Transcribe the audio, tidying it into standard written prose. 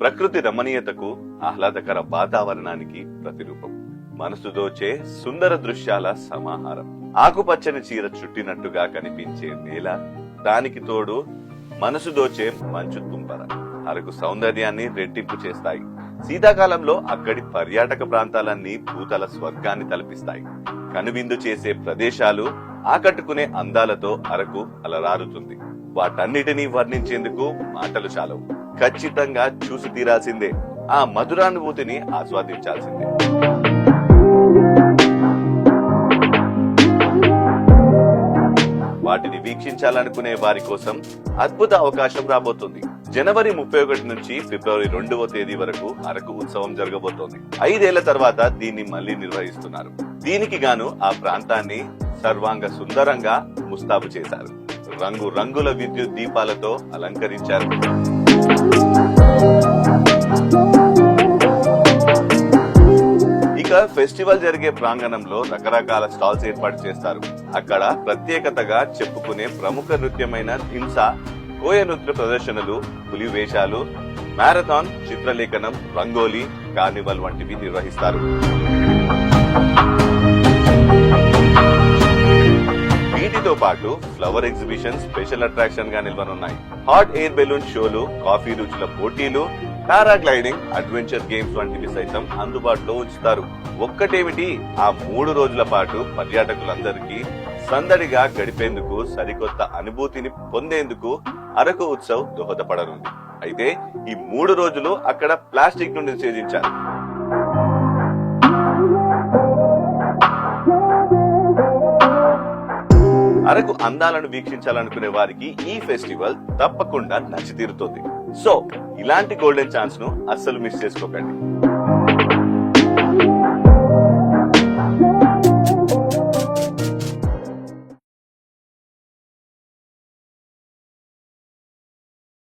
ప్రకృతి రమణీయతకు, ఆహ్లాదకర వాతావరణానికి ప్రతిరూపం. మనసు దోచే సుందర దృశ్యాల సమాహారం. ఆకుపచ్చని చీర చుట్టినట్టుగా కనిపించే నేల, దానికి తోడు మనసు దోచే మంచు తుంపర అరకు సౌందర్యాన్ని రెట్టింపు చేస్తాయి. శీతాకాలంలో అక్కడి పర్యాటక ప్రాంతాలన్నీ భూతల స్వర్గాన్ని తలపిస్తాయి. కనువిందు చేసే ప్రదేశాలు, ఆకట్టుకునే అందాలతో అరకు అలరారుతుంది. వాటన్నిటినీ వర్ణించేందుకు మాటలు చాలవు. ఖచ్చితంగా చూసి తీరాల్సిందే, ఆ మధురానుభూతిని ఆస్వాదించాల్సిందే. వాటిని వీక్షించాలనుకునే వారి కోసం అద్భుత అవకాశం రాబోతుంది. జనవరి 31 నుంచి ఫిబ్రవరి 2వ తేదీ వరకు అరకు ఉత్సవం జరగబోతోంది. 5 ఏళ్ల తర్వాత దీన్ని మళ్లీ నిర్వహిస్తున్నారు. దీనికి గాను ఆ ప్రాంతాన్ని సర్వాంగ సుందరంగా ముస్తాబు చేశారు. రంగు రంగుల విద్యుత్ దీపాలతో అలంకరించారు. ఇక ఫెస్టివల్ జరిగే ప్రాంగణంలో రకరకాల స్టాల్స్ ఏర్పాటు చేస్తారు. అక్కడ ప్రత్యేకతగా చెప్పుకునే ప్రముఖ నృత్యమైన ధింసా, కోయ నృత్య ప్రదర్శనలు, పులి వేషాలు, మ్యారథాన్, చిత్రలేఖనం, రంగోలీ, కార్నివల్ వంటివి నిర్వహిస్తారు. వీటితో పాటు ఫ్లవర్ ఎగ్జిబిషన్ స్పెషల్ అట్రాక్షన్ గా నిల్వనున్నాయి. హాట్ ఎయిర్ బెలూన్ షోలు, కాఫీ రుచుల పోటీలు, పారాగ్లైడింగ్, అడ్వెంచర్ గేమ్స్ వంటివి సైతం అందుబాటులో ఉంచుతారు. ఒక్కటేమిటి, ఆ 3 రోజుల పాటు పర్యాటకులందరికీ సందడిగా గడిపేందుకు, సరికొత్త అనుభూతిని పొందేందుకు అరకు ఉత్సవ్ దోహదపడనుంది. అయితే ఈ 3 రోజులు అక్కడ ప్లాస్టిక్ ను నిషేధించారు. అరకు అందాలను వీక్షించాలనుకునే వారికి ఈ ఫెస్టివల్ తప్పకుండా నచ్చి తీరుతుంది. సో ఇలాంటి గోల్డెన్ ఛాన్స్ ను అస్సలు మిస్ చేసుకోకండి.